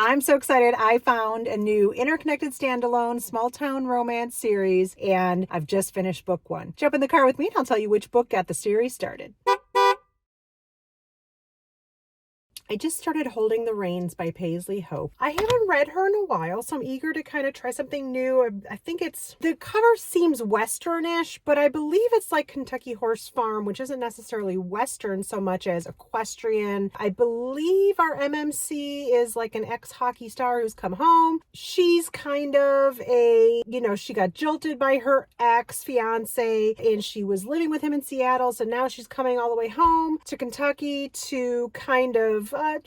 I'm so excited. I found a new interconnected standalone small town romance series, and I've just finished book 1. Jump in the car with me and I'll tell you which book got the series started. I just started Holding the Reins by Paisley Hope. I haven't read her in a while, so I'm eager to kind of try something new. I think the cover seems westernish, but I believe it's like Kentucky Horse Farm, which isn't necessarily western so much as equestrian. I believe our MMC is like an ex-hockey star who's come home. She's kind of she got jilted by her ex-fiance and she was living with him in Seattle, so now she's coming all the way home to Kentucky to kind of I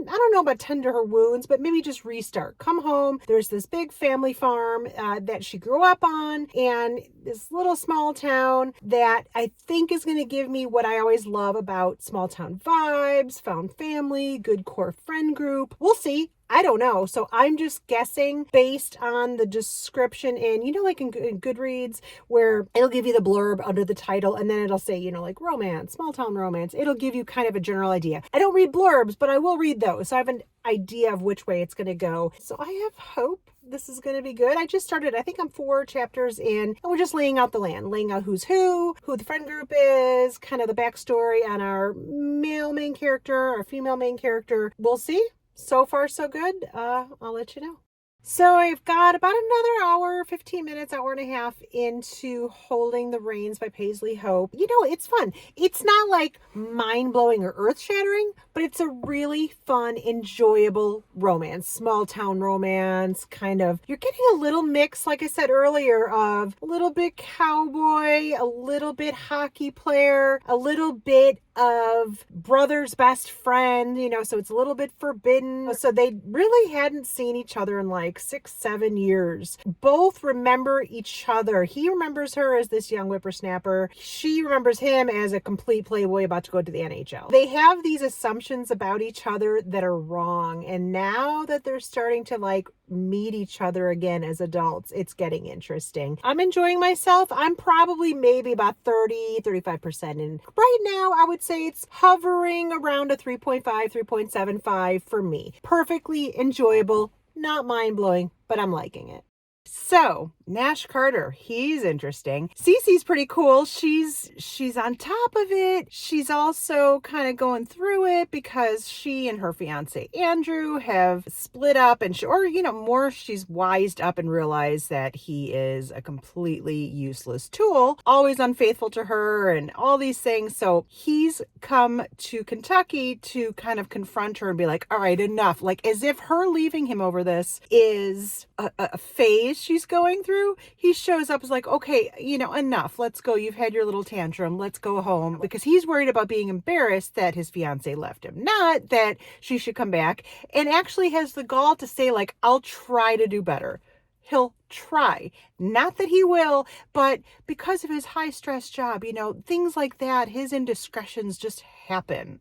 don't know about tend to her wounds, but maybe just restart. Come home. There's this big family farm that she grew up on, and this little small town that I think is going to give me what I always love about small town vibes, found family, good core friend group. We'll see. I don't know. So I'm just guessing based on the description in like in Goodreads, where it'll give you the blurb under the title and then it'll say, like romance, small town romance. It'll give you kind of a general idea. I don't read blurbs, but I will read those. So I have an idea of which way it's going to go. So I have hope this is going to be good. I just started, I think I'm 4 chapters in, and we're just laying out the land, laying out who's who the friend group is, kind of the backstory on our male main character, our female main character. We'll see. So far, so good. I'll let you know. So I've got about another hour, 15 minutes, hour and a half into Holding the Reins by Paisley Hope. It's fun. It's not like mind-blowing or earth-shattering, but it's a really fun, enjoyable romance. Small town romance, kind of. You're getting a little mix, like I said earlier, of a little bit cowboy, a little bit hockey player, a little bit of brother's best friend, so it's a little bit forbidden. So they really hadn't seen each other in like 6-7 years. Both remember each other. He remembers her as this young whippersnapper. She remembers him as a complete playboy about to go to the NHL. They have these assumptions about each other that are wrong. And now that they're starting to meet each other again as adults, it's getting interesting. I'm enjoying myself. I'm probably maybe about 35% in. Right now, I would say it's hovering around a 3.5, 3.75 for me. Perfectly enjoyable, not mind-blowing, but I'm liking it. So, Nash Carter, he's interesting. CeCe's pretty cool. She's on top of it. She's also kind of going through it because she and her fiance Andrew have split up, and she's wised up and realized that he is a completely useless tool, always unfaithful to her and all these things. So he's come to Kentucky to kind of confront her and be like, all right, enough. Like as if her leaving him over this is a phase she's going through. He shows up as like, okay, enough, let's go. You've had your little tantrum. Let's go home, because he's worried about being embarrassed that his fiance left him, not that she should come back, and actually has the gall to say like, I'll try to do better. He'll try. Not that he will, but because of his high stress job, things like that, his indiscretions just happen.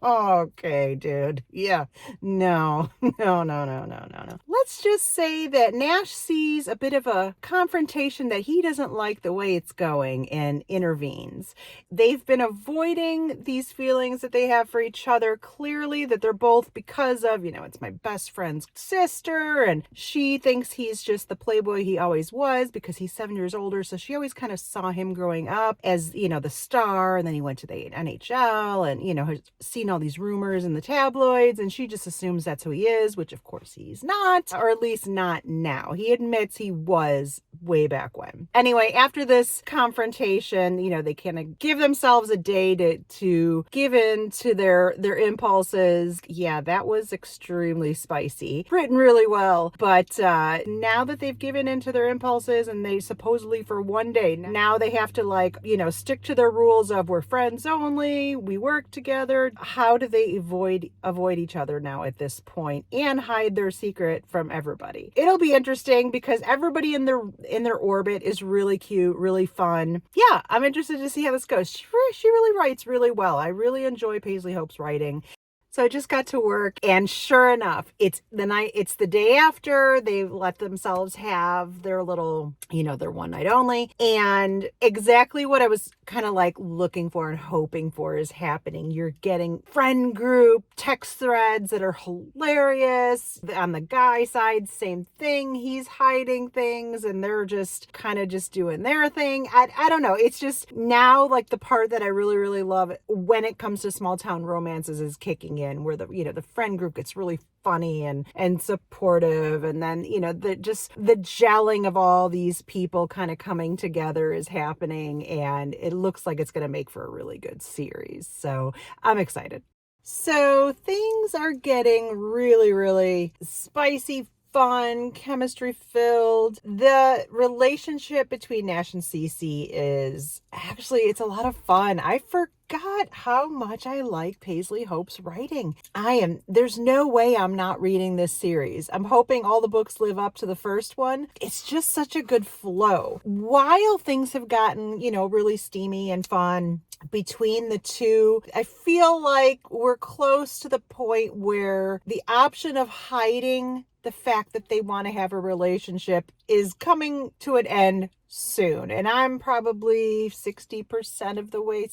Okay, dude. Yeah. No. Let's just say that Nash sees a bit of a confrontation that he doesn't like the way it's going and intervenes. They've been avoiding these feelings that they have for each other, clearly that they're both because of, it's my best friend's sister, and she thinks he's just the playboy he always was because he's 7 years older. So she always kind of saw him growing up as, the star, and then he went to the NHL and, has seen all these rumors in the tabloids, and she just assumes that's who he is, which of course he's not, or at least not now. He admits he was way back when. Anyway, after this confrontation, they kind of give themselves a day to give in to their impulses. Yeah, that was extremely spicy. Written really well, but now that they've given into their impulses and they supposedly for one day, now they have to stick to their rules of we're friends only, we work together. How do they avoid each other now at this point and hide their secret from everybody? It'll be interesting because everybody in their orbit is really cute, really fun. Yeah, I'm interested to see how this goes. She really writes really well. I really enjoy Paisley Hope's writing. So I just got to work, and sure enough, it's the day after they let themselves have their little, their one night only. And exactly what I was kind of like looking for and hoping for is happening. You're getting friend group text threads that are hilarious. On the guy side, same thing. He's hiding things and they're just kind of just doing their thing. I don't know. It's just now like the part that I really, really love when it comes to small town romances is kicking in, where the friend group gets really funny and supportive, and then the gelling of all these people kind of coming together is happening, and it looks like it's going to make for a really good series. So I'm excited. So things are getting really, really spicy, fun, chemistry filled. The relationship between Nash and CeCe it's a lot of fun. I forgot how much I like Paisley Hope's writing. There's no way I'm not reading this series. I'm hoping all the books live up to the first one. It's just such a good flow. While things have gotten, really steamy and fun between the two, I feel like we're close to the point where the option of hiding the fact that they want to have a relationship is coming to an end soon. And I'm probably 70% of the way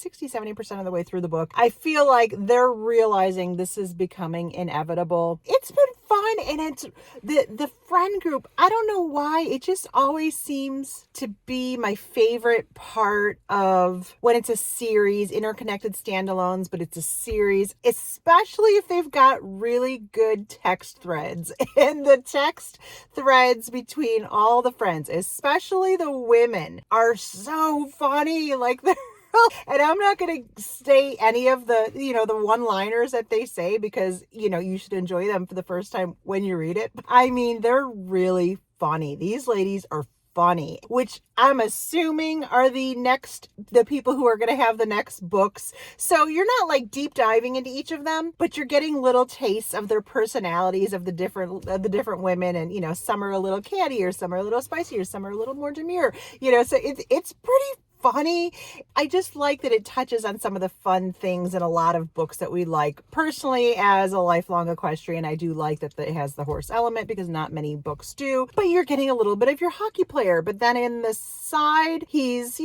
through the book. I feel like they're realizing this is becoming inevitable. It's been fun, and it's the friend group. I don't know why. It just always seems to be my favorite part of when it's a series, interconnected standalones, but it's a series, especially if they've got really good text threads. And the text threads between all the friends, especially the women, are so funny. Like they're and I'm not going to say any of the, the one-liners that they say, because, you should enjoy them for the first time when you read it. I mean, they're really funny. These ladies are funny, which I'm assuming are the people who are going to have the next books. So you're not like deep diving into each of them, but you're getting little tastes of their personalities of the different women. And, some are a little cattier, some are a little spicier, some are a little more demure, so it's pretty funny. I just like that it touches on some of the fun things in a lot of books that we like. Personally, as a lifelong equestrian, I do like that it has the horse element, because not many books do. But you're getting a little bit of your hockey player. But then in the side, he's,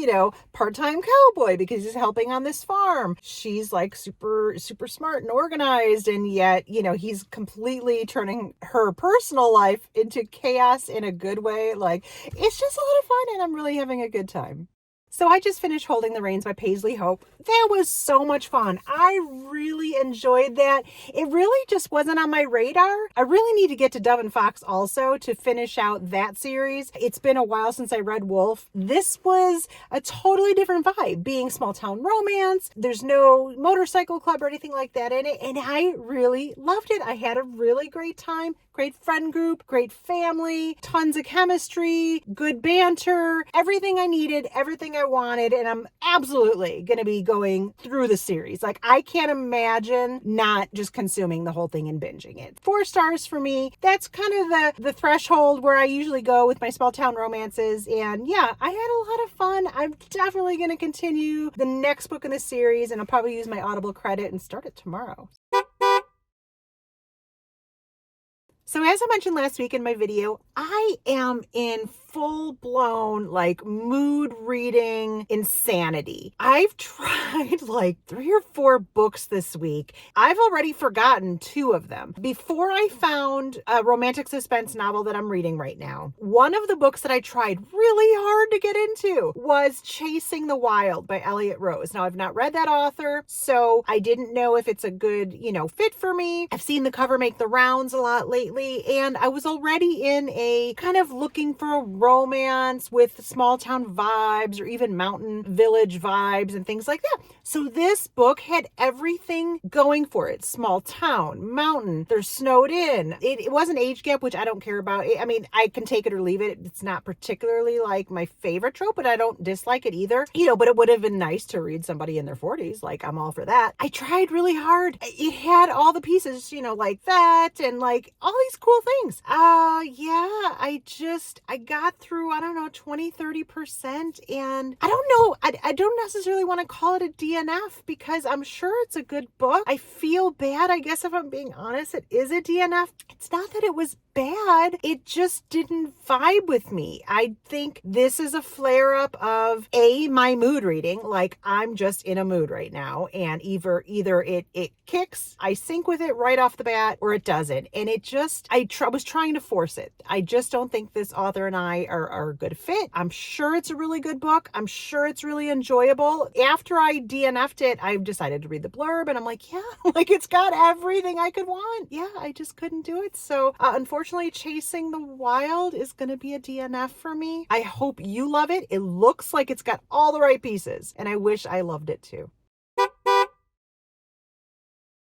part-time cowboy because he's helping on this farm. She's like super, super smart and organized. And yet, he's completely turning her personal life into chaos in a good way. Like, it's just a lot of fun, and I'm really having a good time. So I just finished Holding the Reins by Paisley Hope. That was so much fun. I really enjoyed that. It really just wasn't on my radar. I really need to get to Dove and Fox also to finish out that series. It's been a while since I read Wolf. This was a totally different vibe, being small town romance. There's no motorcycle club or anything like that in it. And I really loved it. I had a really great time. Great friend group, great family, tons of chemistry, good banter, everything I needed, everything I wanted. And I'm absolutely going to be going through the series. Like, I can't imagine not just consuming the whole thing and binging it. 4 stars for me. That's kind of the threshold where I usually go with my small town romances. And yeah, I had a lot of fun. I'm definitely going to continue the next book in the series, and I'll probably use my Audible credit and start it tomorrow. So as I mentioned last week in my video, I am in full-blown like mood reading insanity. I've tried like 3 or 4 books this week. I've already forgotten 2 of them. Before I found a romantic suspense novel that I'm reading right now, one of the books that I tried really hard to get into was Chasing the Wild by Elliott Rose. Now, I've not read that author, so I didn't know if it's a good, fit for me. I've seen the cover make the rounds a lot lately, and I was already in a kind of looking for a romance with small town vibes or even mountain village vibes and things like that. So this book had everything going for it. Small town, mountain, they're snowed in. It wasn't age gap, which I don't care about. I mean, I can take it or leave it. It's not particularly like my favorite trope, but I don't dislike it either. But it would have been nice to read somebody in their 40s. Like, I'm all for that. I tried really hard. It had all the pieces, like that, and like all these cool things. Yeah, I got through, I don't know, 20-30%. And I don't know, I don't necessarily want to call it a DNF because I'm sure it's a good book. I feel bad, I guess, if I'm being honest, it is a DNF. It's not that it was bad. It just didn't vibe with me. I think this is a flare up of my mood reading. Like, I'm just in a mood right now. And either it kicks, I sync with it right off the bat, or it doesn't. And it just, I was trying to force it. I just don't think this author and I are a good fit. I'm sure it's a really good book. I'm sure it's really enjoyable. After I DNF'd it, I decided to read the blurb and I'm like, yeah, like it's got everything I could want. Yeah, I just couldn't do it. So unfortunately, Chasing the Wild is going to be a DNF for me. I hope you love it. It looks like it's got all the right pieces and I wish I loved it too.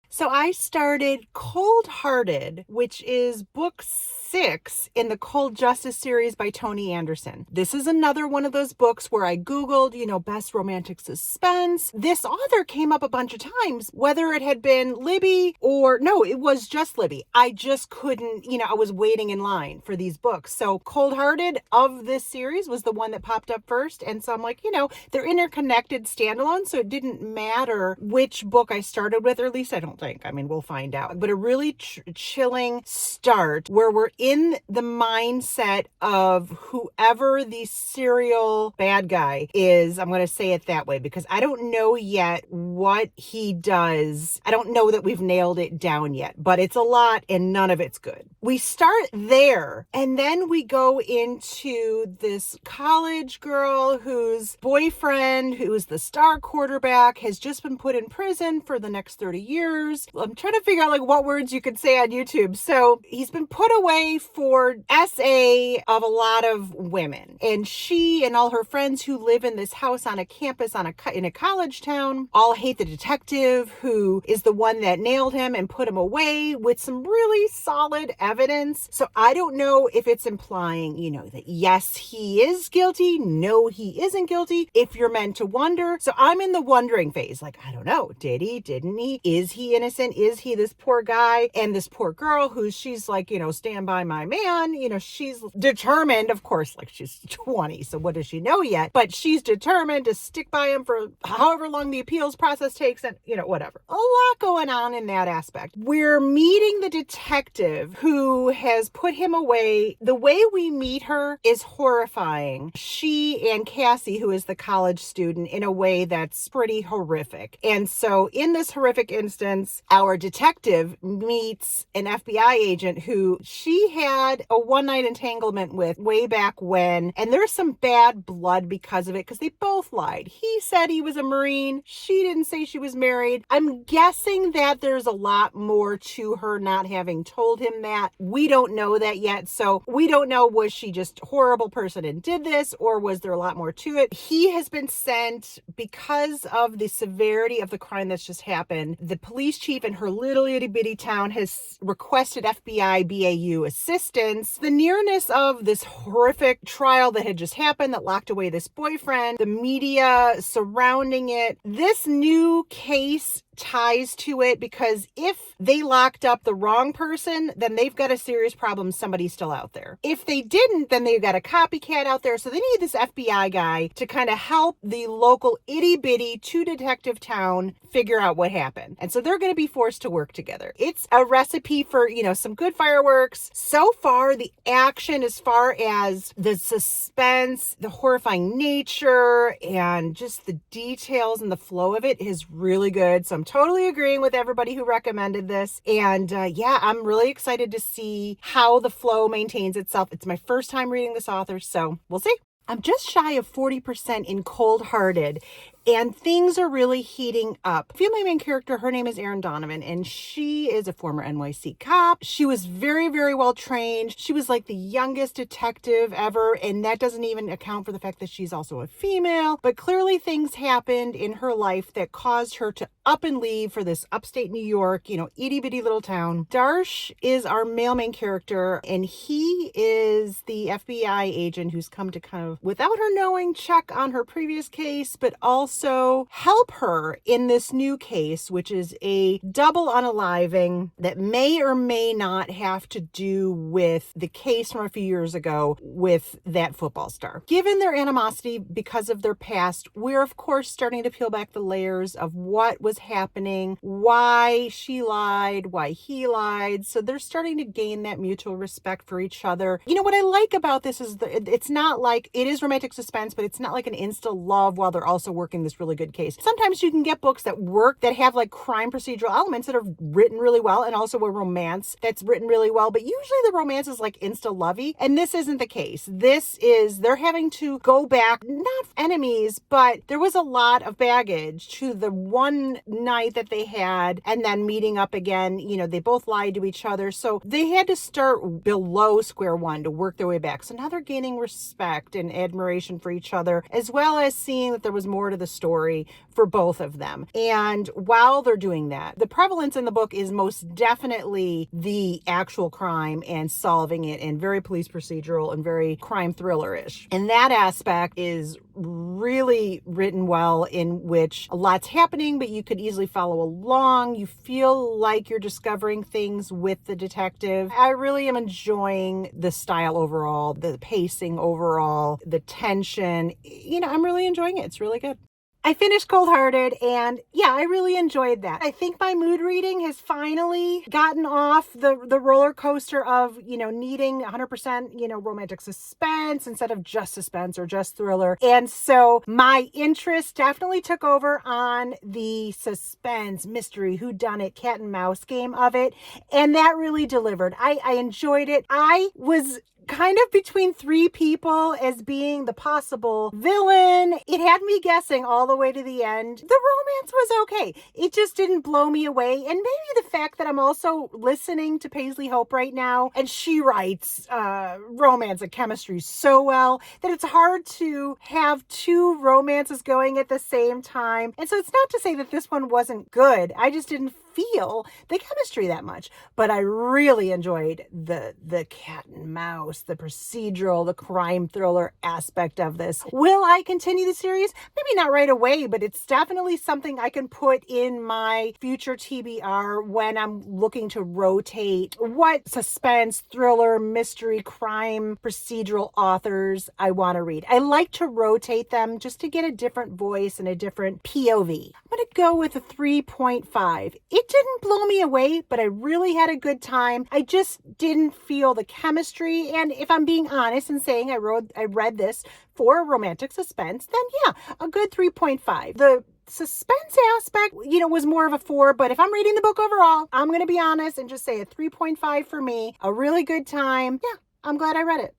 So I started Cold Hearted, which is book 6 in the Cold Justice series by Toni Anderson. This is another one of those books where I Googled, best romantic suspense. This author came up a bunch of times, whether it had been Libby or no, it was just Libby. I just couldn't, I was waiting in line for these books. So Cold Hearted of this series was the one that popped up first. And so I'm like, they're interconnected standalone. So it didn't matter which book I started with, or at least I don't think. I mean, we'll find out. But a really chilling start where we're in the mindset of whoever the serial bad guy is. I'm going to say it that way because I don't know yet what he does. I don't know that we've nailed it down yet, but it's a lot and none of it's good. We start there and then we go into this college girl whose boyfriend, who's the star quarterback, has just been put in prison for the next 30 years. I'm trying to figure out what words you could say on YouTube. So he's been put away for SA of a lot of women. And she and all her friends who live in this house on a campus in a college town all hate the detective who is the one that nailed him and put him away with some really solid evidence. So I don't know if it's implying, that yes, he is guilty. No, he isn't guilty. If you're meant to wonder. So I'm in the wondering phase. I don't know. Did he? Didn't he? Is he innocent? Is he this poor guy? And this poor girl she's like, stand by my man. She's determined, of course, she's 20. So what does she know yet? But she's determined to stick by him for however long the appeals process takes and, whatever. A lot going on in that aspect. We're meeting the detective who has put him away. The way we meet her is horrifying. She and Cassie, who is the college student, in a way that's pretty horrific. And so in this horrific instance, our detective meets an FBI agent who she had a one-night entanglement with way back when, and there's some bad blood because of it, because they both lied. He said he was a Marine. She didn't say she was married. I'm guessing that there's a lot more to her not having told him that. We don't know that yet, so we don't know, was she just a horrible person and did this, or was there a lot more to it? He has been sent, because of the severity of the crime that's just happened, the police chief in her little itty bitty town has requested FBI BAU assistance. The nearness of this horrific trial that had just happened that locked away this boyfriend, the media surrounding it, this new case ties to it, because if they locked up the wrong person, then they've got a serious problem. Somebody's still out there. If they didn't, then they've got a copycat out there. So they need this FBI guy to kind of help the local itty bitty two-detective town figure out what happened. And so they're going to be forced to work together. It's a recipe for, some good fireworks. So far, the action, as far as the suspense, the horrifying nature, and just the details and the flow of it is really good. So I'm totally agreeing with everybody who recommended this. And I'm really excited to see how the flow maintains itself. It's my first time reading this author, so we'll see. I'm just shy of 40% in Cold Hearted, and things are really heating up. Female main character, her name is Erin Donovan, and she is a former NYC cop. She was very, very well trained. She was like the youngest detective ever, and that doesn't even account for the fact that she's also a female. But clearly things happened in her life that caused her to up and leave for this upstate New York, itty bitty little town. Darsh is our male main character, and he is the FBI agent who's come to kind of, without her knowing, check on her previous case, but also also help her in this new case, which is a double unaliving that may or may not have to do with the case from a few years ago with that football star. Given their animosity because of their past, we're of course starting to peel back the layers of what was happening, why she lied, why he lied. So they're starting to gain that mutual respect for each other. You know, what I like about this is it's not like, it is romantic suspense, but it's not like an insta love while they're also working this really good case. Sometimes you can get books that work, that have like crime procedural elements that are written really well, and also a romance that's written really well, but usually the romance is like insta lovey, and this isn't the case. This is, they're having to go back, not enemies, but there was a lot of baggage to the one night that they had, and then meeting up again. You know, they both lied to each other, so they had to start below square one to work their way back. So now they're gaining respect and admiration for each other, as well as seeing that there was more to the story for both of them. And while they're doing that, the prevalence in the book is most definitely the actual crime and solving it, and very police procedural and very crime thriller-ish. And that aspect is really written well, in which a lot's happening, but you could easily follow along. You feel like you're discovering things with the detective. I really am enjoying the style overall, the pacing overall, the tension. You know, I'm really enjoying it. It's really good. I finished Cold Hearted, and yeah, I really enjoyed that. I think my mood reading has finally gotten off the roller coaster of, you know, needing 100%, you know, romantic suspense instead of just suspense or just thriller. And so my interest definitely took over on the suspense, mystery, whodunit, cat and mouse game of it. And that really delivered. I enjoyed it. I was kind of between three people as being the possible villain. It had me guessing all the way to the end. The romance was okay. It just didn't blow me away. And maybe the fact that I'm also listening to Paisley Hope right now, and she writes romance and chemistry so well that it's hard to have two romances going at the same time. And so it's not to say that this one wasn't good. I just didn't feel the chemistry that much, but I really enjoyed the cat and mouse, the procedural, the crime thriller aspect of this. Will I continue the series? Maybe not right away, but it's definitely something I can put in my future TBR when I'm looking to rotate what suspense, thriller, mystery, crime, procedural authors I want to read. I like to rotate them just to get a different voice and a different POV. I'm going to go with a 3.5. It didn't blow me away, but I really had a good time. I just didn't feel the chemistry. And if I'm being honest and saying I read this for romantic suspense, then yeah, a good 3.5. The suspense aspect, you know, was more of a 4, but if I'm reading the book overall, I'm going to be honest and just say a 3.5 for me. A really good time. Yeah, I'm glad I read it.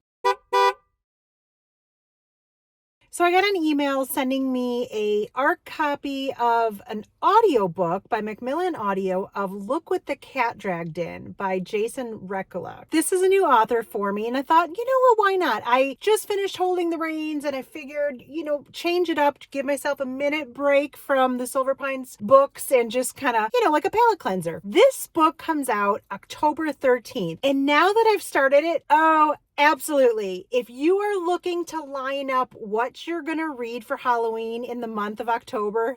So I got an email sending me a ARC copy of an audiobook by Macmillan Audio of Look What the Cat Dragged In by Jason Rekulak. This is a new author for me, and I thought, you know what, why not? I just finished Holding the Reins, and I figured, you know, change it up, give myself a minute break from the Silver Pines books and just kind of, you know, like a palate cleanser. This book comes out October 13th, and now that I've started it, absolutely. If you are looking to line up what you're going to read for Halloween in the month of October,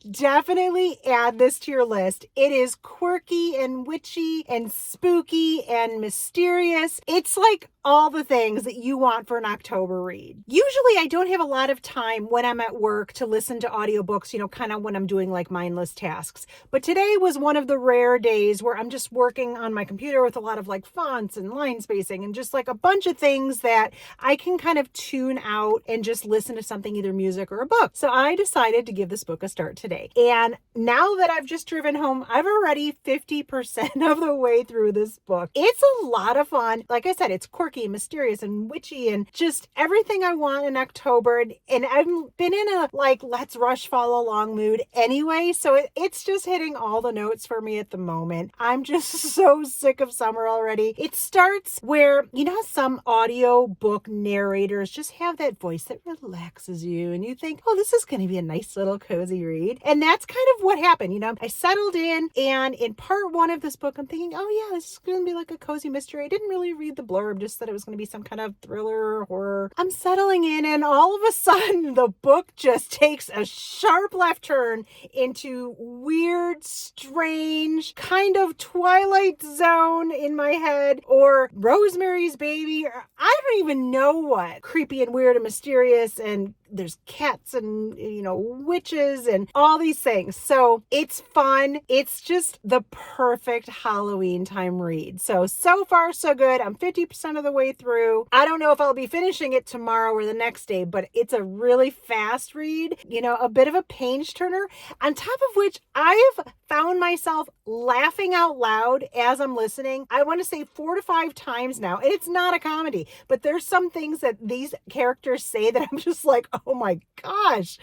definitely add this to your list. It is quirky and witchy and spooky and mysterious. It's like all the things that you want for an October read. Usually I don't have a lot of time when I'm at work to listen to audiobooks, you know, kind of when I'm doing like mindless tasks. But today was one of the rare days where I'm just working on my computer with a lot of like fonts and line spacing and just like a bunch of things that I can kind of tune out and just listen to something, either music or a book. So I decided to give this book a start today. And now that I've just driven home, I've already 50% of the way through this book. It's a lot of fun. Like I said, it's quirky, mysterious, and witchy, and just everything I want in October. And I've been in a like, let's rush follow along mood anyway. So it's just hitting all the notes for me at the moment. I'm just so sick of summer already. It starts where, you know, some audio book narrators just have that voice that relaxes you and you think, oh, this is going to be a nice little cozy read. And that's kind of what happened. I settled in, and in part one of this book, I'm thinking, oh yeah, this is going to be like a cozy mystery. I didn't really read the blurb, just that it was going to be some kind of thriller or horror. I'm settling in, and all of a sudden the book just takes a sharp left turn into weird, strange, kind of Twilight Zone in my head, or Rosemary's Baby, or I don't even know what. Creepy and weird and mysterious, and there's cats and, witches and all these things. So it's fun. It's just the perfect Halloween time read. So far, so good. I'm 50% of the way through. I don't know if I'll be finishing it tomorrow or the next day, but it's a really fast read, a bit of a page turner, on top of which I've found myself laughing out loud as I'm listening. I want to say 4 to 5 times now. And it's not a comedy, but there's some things that these characters say that I'm just like, oh my gosh.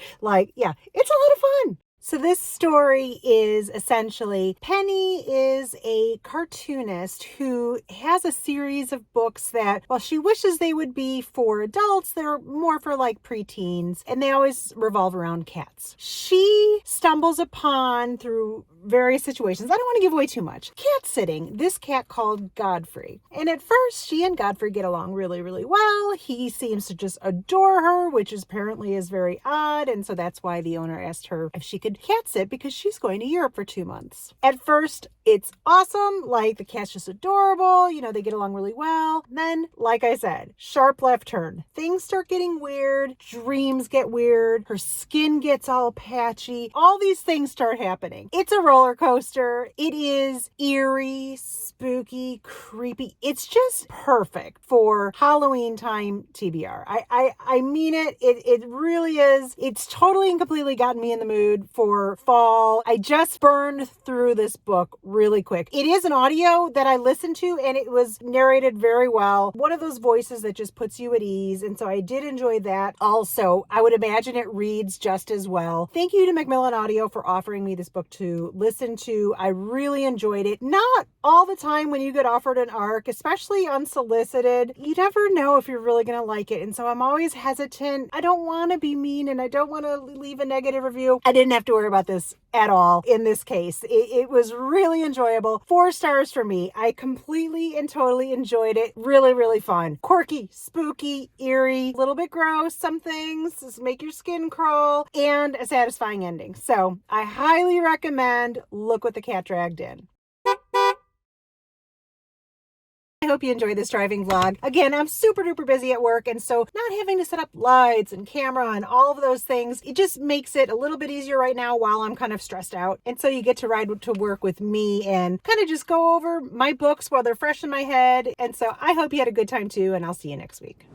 Yeah, it's a lot of fun. So this story is essentially, Penny is a cartoonist who has a series of books that, while she wishes they would be for adults, they're more for preteens, and they always revolve around cats. She stumbles upon, through various situations, I don't want to give away too much, cat sitting this cat called Godfrey. And at first, she and Godfrey get along really, really well. He seems to just adore her, which apparently is very odd, and so that's why the owner asked her if she could cat sit, because she's going to Europe for 2 months. At first, it's awesome. The cat's just adorable. They get along really well. Then, like I said, sharp left turn. Things start getting weird. Dreams get weird. Her skin gets all patchy. All these things start happening. It's a roller coaster. It is eerie, spooky, creepy. It's just perfect for Halloween time TBR. I mean it. It really is. It's totally and completely gotten me in the mood for fall. I just burned through this book really quick. It is an audio that I listened to, and it was narrated very well. One of those voices that just puts you at ease. And so I did enjoy that. Also, I would imagine it reads just as well. Thank you to Macmillan Audio for offering me this book to listen to. I really enjoyed it. Not all the time when you get offered an ARC, especially unsolicited. You never know if you're really going to like it. And so I'm always hesitant. I don't want to be mean, and I don't want to leave a negative review. I didn't have to worry about this at all in this case. It was really enjoyable. 4 stars for me. I completely and totally enjoyed it. Really, really fun. Quirky, spooky, eerie, a little bit gross. Some things just make your skin crawl, and a satisfying ending. So I highly recommend Look What the Cat Dragged In. I hope you enjoyed this driving vlog. Again, I'm super duper busy at work, and so not having to set up lights and camera and all of those things, it just makes it a little bit easier right now while I'm kind of stressed out. And so you get to ride to work with me and kind of just go over my books while they're fresh in my head. And so I hope you had a good time too, and I'll see you next week.